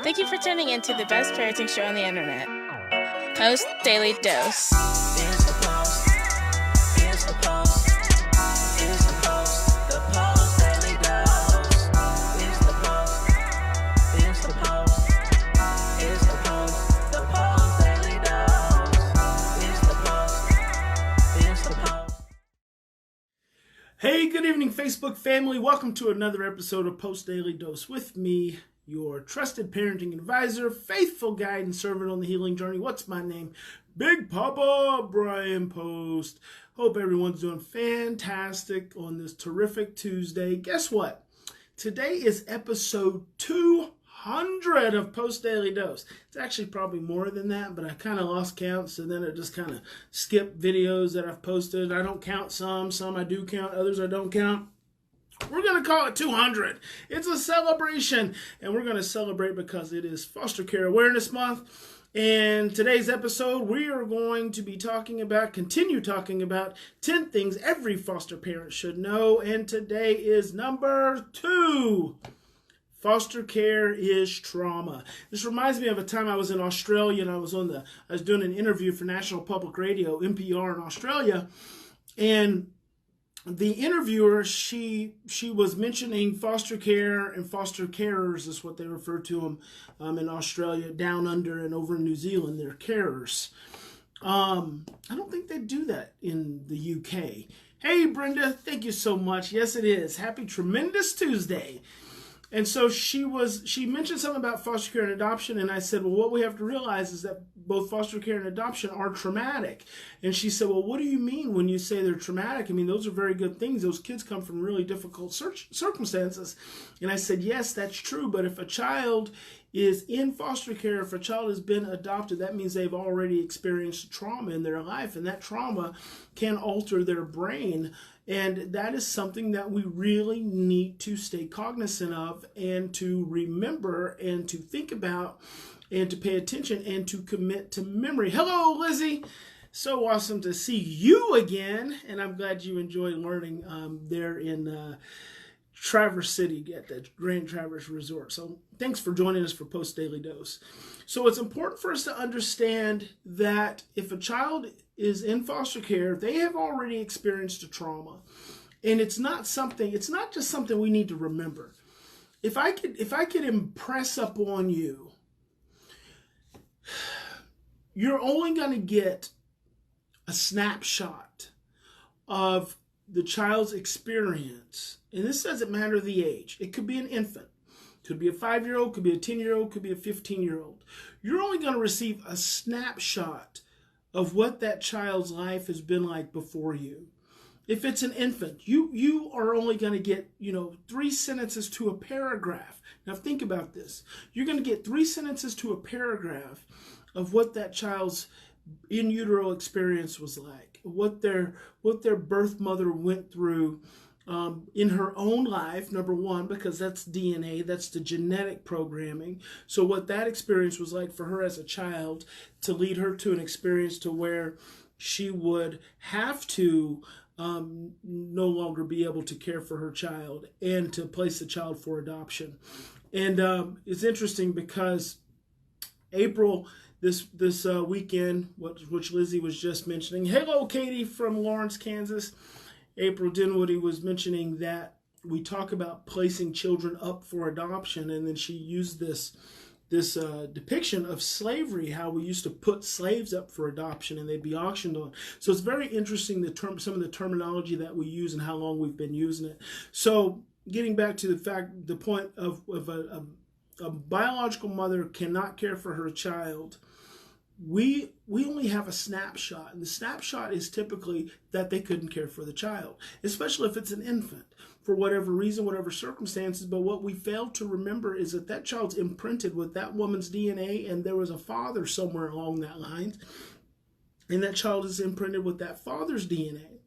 Thank you for tuning in to the best parenting show on the internet, Post Daily Dose. It's the Post. It's the Post. It's the Post. The Post Daily Dose. It's the Post. It's the Post. It's the Post. The Post Daily Dose. It's the Post. It's the Post. Hey, good evening, Facebook family. Welcome to another episode of Post Daily Dose with me, your trusted parenting advisor, faithful guide, and servant on the healing journey. What's my name? Big Papa Bryan+Post. Hope everyone's doing fantastic on this terrific Tuesday. Guess what? Today is episode 200 of Post Daily Dose. It's actually probably more than that, but I kind of lost count, so then it just kind of skipped videos that I've posted. I don't count some I do count, others I don't count. We're going to call it 200. It's a celebration, and we're going to celebrate because it is Foster Care Awareness Month. And today's episode, we are going to be continue talking about 10 things every foster parent should know. And today is number 2. Foster care is trauma. This reminds me of a time I was in Australia, and I was doing an interview for National Public Radio, NPR in Australia, and the interviewer, she was mentioning foster care and foster carers is what they refer to them in Australia, down under and over in New Zealand. They're carers. I don't think they do that in the UK. Hey, Brenda, thank you so much. Yes, it is. Happy Tremendous Tuesday. And so she mentioned something about foster care and adoption, and I said, well, what we have to realize is that both foster care and adoption are traumatic. And she said, well, what do you mean when you say they're traumatic? I mean, those are very good things. Those kids come from really difficult circumstances. And I said, yes, that's true. But if a child is in foster care, if a child has been adopted, that means they've already experienced trauma in their life, and that trauma can alter their brain. And that is something that we really need to stay cognizant of and to remember and to think about and to pay attention and to commit to memory. Hello, Lizzie. So awesome to see you again. And I'm glad you enjoyed learning there in Traverse City at the Grand Traverse Resort. So thanks for joining us for Post Daily Dose. So it's important for us to understand that if a child is in foster care, they have already experienced a trauma. And it's not just something we need to remember. If I could impress upon you, you're only going to get a snapshot of the child's experience. And this doesn't matter the age. It could be an infant. Could be a 5-year-old, could be a 10-year-old, could be a 15-year-old. You're only going to receive a snapshot of what that child's life has been like before you. If it's an infant, you are only going to get, 3 sentences to a paragraph. Now think about this. You're going to get 3 sentences to a paragraph of what that child's in utero experience was like, what their birth mother went through in her own life, number one, because that's DNA, that's the genetic programming. So what that experience was like for her as a child to lead her to an experience to where she would have to no longer be able to care for her child and to place the child for adoption. And it's interesting because April, this weekend, which Lizzie was just mentioning. Hello, Katie from Lawrence, Kansas. April Dinwoody was mentioning that we talk about placing children up for adoption, and then she used this depiction of slavery, how we used to put slaves up for adoption and they'd be auctioned on. So it's very interesting some of the terminology that we use and how long we've been using it. So getting back to the point of a biological mother cannot care for her child. We only have a snapshot, and the snapshot is typically that they couldn't care for the child, especially if it's an infant, for whatever reason, whatever circumstances. But what we fail to remember is that child's imprinted with that woman's DNA, and there was a father somewhere along that line, and that child is imprinted with that father's DNA.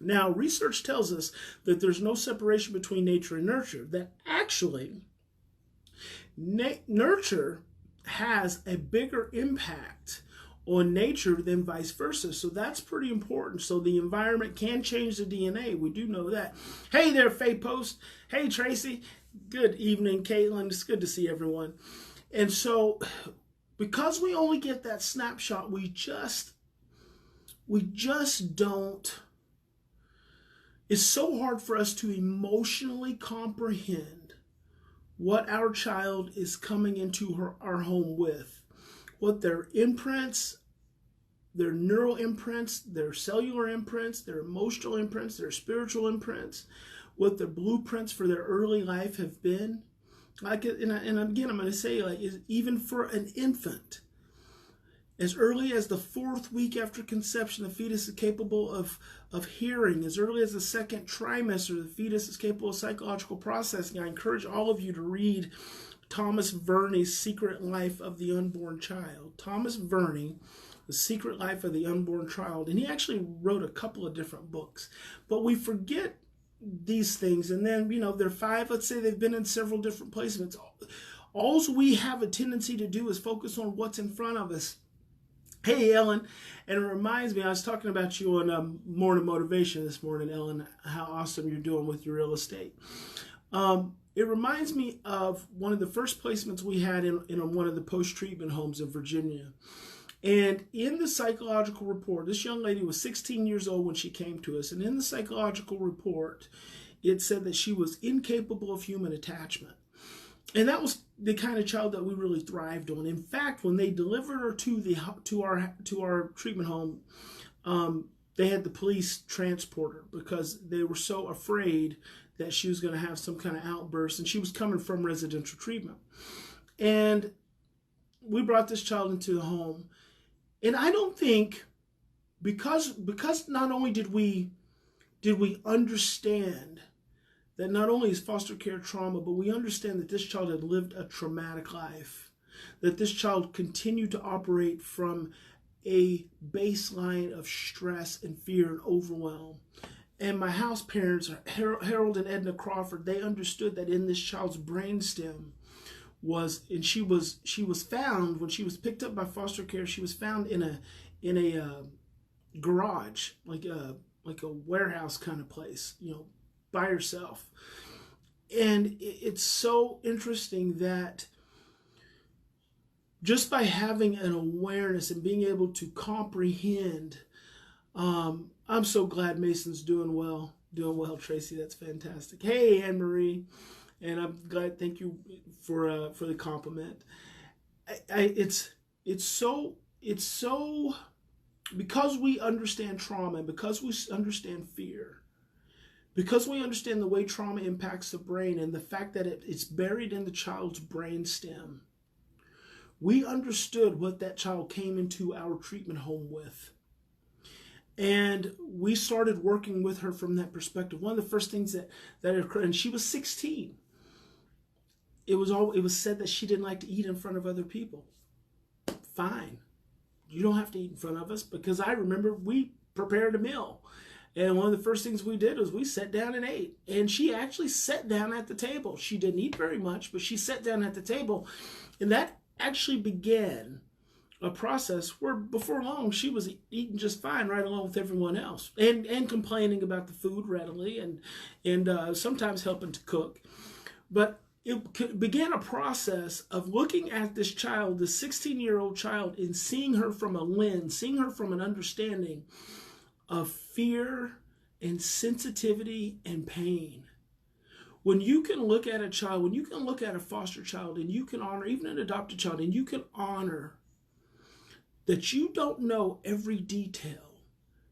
Now, research tells us that there's no separation between nature and nurture, that actually nurture has a bigger impact on nature than vice versa. So that's pretty important. So the environment can change the DNA. We do know that. Hey there, Faye Post. Hey, Tracy. Good evening, Caitlin. It's good to see everyone. And so because we only get that snapshot, we just don't, it's so hard for us to emotionally comprehend what our child is coming into our home with, what their imprints, their neural imprints, their cellular imprints, their emotional imprints, their spiritual imprints, what their blueprints for their early life have been. Like, and again, I'm going to say, like, even for an infant, as early as the 4th week after conception, the fetus is capable of hearing. As early as the 2nd trimester, the fetus is capable of psychological processing. I encourage all of you to read Thomas Verney's Secret Life of the Unborn Child. Thomas Verney, The Secret Life of the Unborn Child. And he actually wrote a couple of different books. But we forget these things. And then, they're 5. Let's say they've been in several different placements. All we have a tendency to do is focus on what's in front of us. Hey, Ellen, and it reminds me, I was talking about you on Morning Motivation this morning, Ellen, how awesome you're doing with your real estate. It reminds me of one of the first placements we had in one of the post-treatment homes in Virginia. And in the psychological report, this young lady was 16 years old when she came to us. And in the psychological report, it said that she was incapable of human attachment. And that was the kind of child that we really thrived on. In fact, when they delivered her to our treatment home, they had the police transport her because they were so afraid that she was going to have some kind of outburst, and she was coming from residential treatment. And we brought this child into the home, and I don't think, because not only did we understand that not only is foster care trauma, but we understand that this child had lived a traumatic life, that this child continued to operate from a baseline of stress and fear and overwhelm. And my house parents, Harold and Edna Crawford, they understood that in this child's brainstem she was found, when she was picked up by foster care, she was found in a garage, like a warehouse kind of place, by herself. And it's so interesting that just by having an awareness and being able to comprehend, I'm so glad Mason's doing well, Tracy. That's fantastic. Hey, Anne Marie, and I'm glad. Thank you for the compliment. It's so because we understand trauma and because we understand fear. Because we understand the way trauma impacts the brain and the fact that it's buried in the child's brainstem, we understood what that child came into our treatment home with. And we started working with her from that perspective. One of the first things that occurred, and she was 16, it was said that she didn't like to eat in front of other people. Fine. You don't have to eat in front of us, because I remember we prepared a meal. And one of the first things we did was we sat down and ate. And she actually sat down at the table. She didn't eat very much, but she sat down at the table. And that actually began a process where before long she was eating just fine right along with everyone else. And complaining about the food readily and sometimes helping to cook. But it began a process of looking at this child, this 16-year-old child, and seeing her from a lens, seeing her from an understanding of fear and sensitivity and pain. When you can look at a child, when you can look at a foster child, and you can honor even an adopted child, and you can honor that you don't know every detail,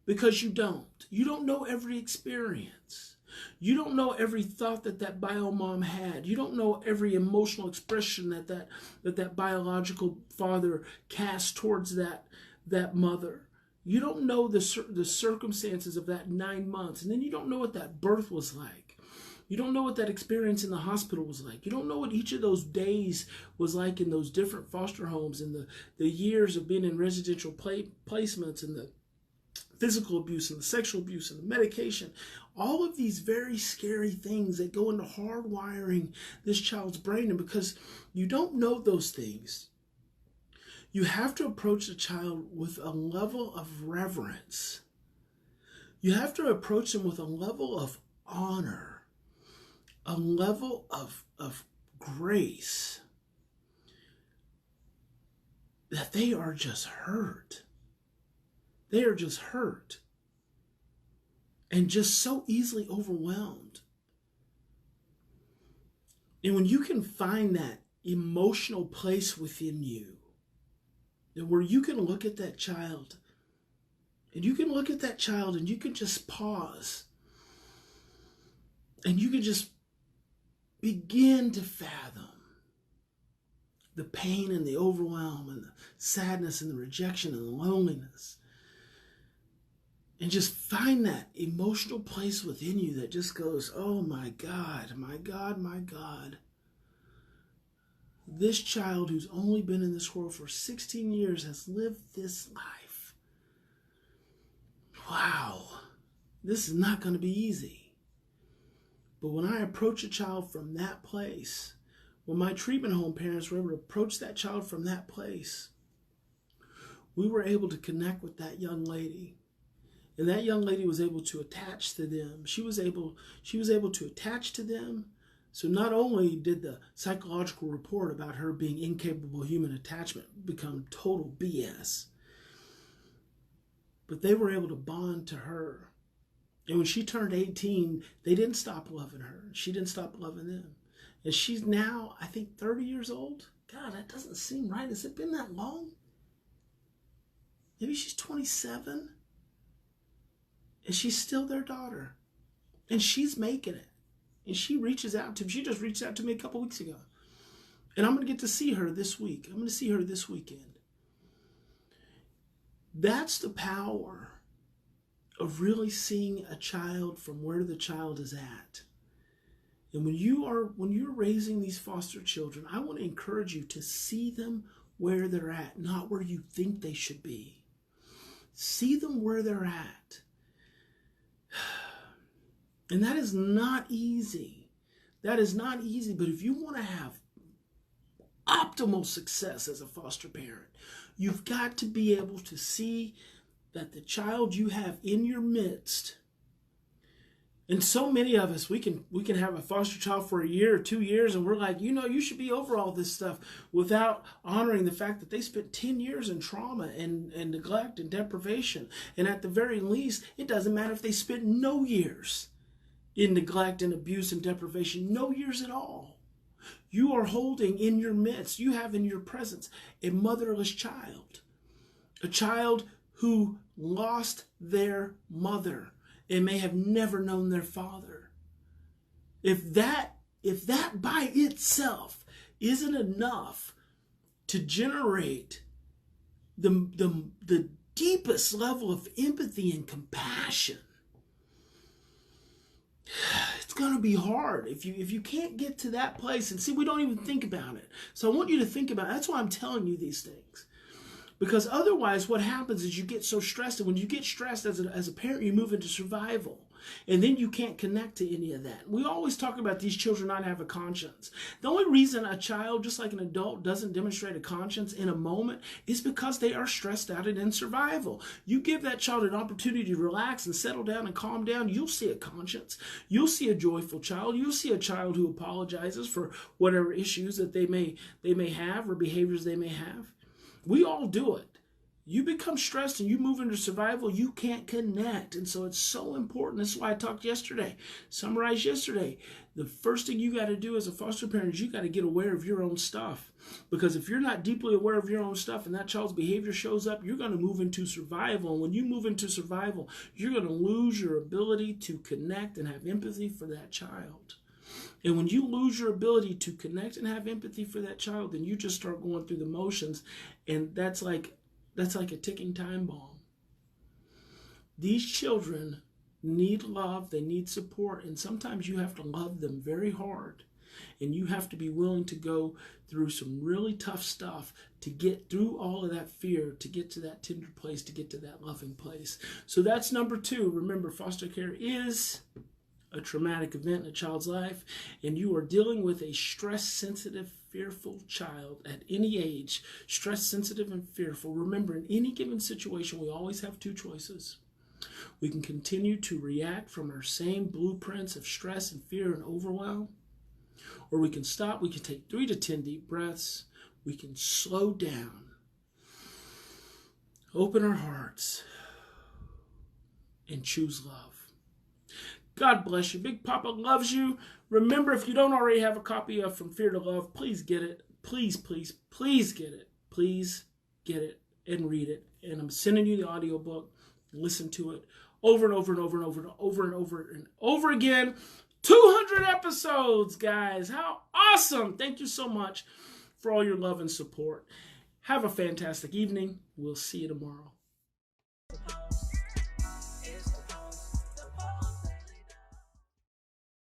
because you don't know every experience. You don't know every thought that bio mom had. You don't know every emotional expression that biological father cast towards that mother. You don't know the circumstances of that 9 months. And then you don't know what that birth was like. You don't know what that experience in the hospital was like. You don't know what each of those days was like in those different foster homes, and the years of being in residential placements, and the physical abuse and the sexual abuse and the medication. All of these very scary things that go into hardwiring this child's brain. And because you don't know those things, you have to approach the child with a level of reverence. You have to approach them with a level of honor, a level of grace. that they are just hurt. They are just hurt and just so easily overwhelmed. And when you can find that emotional place within you, where you can look at that child, and you can just pause, and you can just begin to fathom the pain and the overwhelm and the sadness and the rejection and the loneliness, and just find that emotional place within you that just goes, oh my God, my God, my God. This child who's only been in this world for 16 years has lived this life. Wow, this is not going to be easy. But when I approach a child from that place, when my treatment home parents were able to approach that child from that place, we were able to connect with that young lady. And that young lady was able to attach to them. She was able to attach to them. So not only did the psychological report about her being incapable of human attachment become total BS, but they were able to bond to her. And when she turned 18, they didn't stop loving her. She didn't stop loving them. And she's now, I think, 30 years old. God, that doesn't seem right. Has it been that long? Maybe she's 27. And she's still their daughter. And she's making it. And she reaches out to me. She just reached out to me a couple weeks ago. And I'm going to get to see her this week. I'm going to see her this weekend. That's the power of really seeing a child from where the child is at. And when you're raising these foster children, I want to encourage you to see them where they're at, not where you think they should be. See them where they're at. And that is not easy. That is not easy. But if you want to have optimal success as a foster parent, you've got to be able to see that the child you have in your midst, and so many of us, we can have a foster child for a year or 2 years, and we're like, you should be over all this stuff, without honoring the fact that they spent 10 years in trauma and neglect and deprivation. And at the very least, it doesn't matter if they spent no years in neglect and abuse and deprivation, no years at all. You are holding in your midst, you have in your presence, a motherless child, a child who lost their mother and may have never known their father. If that by itself isn't enough to generate the deepest level of empathy and compassion, it's going to be hard if you can't get to that place. And see, we don't even think about it. So I want you to think about it. That's why I'm telling you these things. Because otherwise what happens is you get so stressed. And when you get stressed as a parent, you move into survival. And then you can't connect to any of that. We always talk about these children not having a conscience. The only reason a child, just like an adult, doesn't demonstrate a conscience in a moment is because they are stressed out and in survival. You give that child an opportunity to relax and settle down and calm down, you'll see a conscience. You'll see a joyful child. You'll see a child who apologizes for whatever issues that they may have or behaviors they may have. We all do it. You become stressed and you move into survival, you can't connect. And so it's so important. That's why I talked summarized yesterday. The first thing you got to do as a foster parent is you got to get aware of your own stuff. Because if you're not deeply aware of your own stuff and that child's behavior shows up, you're going to move into survival. And when you move into survival, you're going to lose your ability to connect and have empathy for that child. And when you lose your ability to connect and have empathy for that child, then you just start going through the motions. And that's like a ticking time bomb. These children need love, they need support, and sometimes you have to love them very hard. And you have to be willing to go through some really tough stuff to get through all of that fear, to get to that tender place, to get to that loving place. So that's number 2. Remember, foster care is a traumatic event in a child's life, and you are dealing with a stress-sensitive, fearful child at any age, stress-sensitive and fearful. Remember, in any given situation, we always have 2 choices. We can continue to react from our same blueprints of stress and fear and overwhelm, or we can stop. We can take 3 to 10 deep breaths. We can slow down. open our hearts, and choose love. God bless you. Big Papa loves you. Remember, if you don't already have a copy of From Fear to Love, please get it. Please, please, please get it. Please get it and read it. And I'm sending you the audiobook. Listen to it over and over and over and over and over and over and over again. 200 episodes, guys. How awesome. Thank you so much for all your love and support. Have a fantastic evening. We'll see you tomorrow.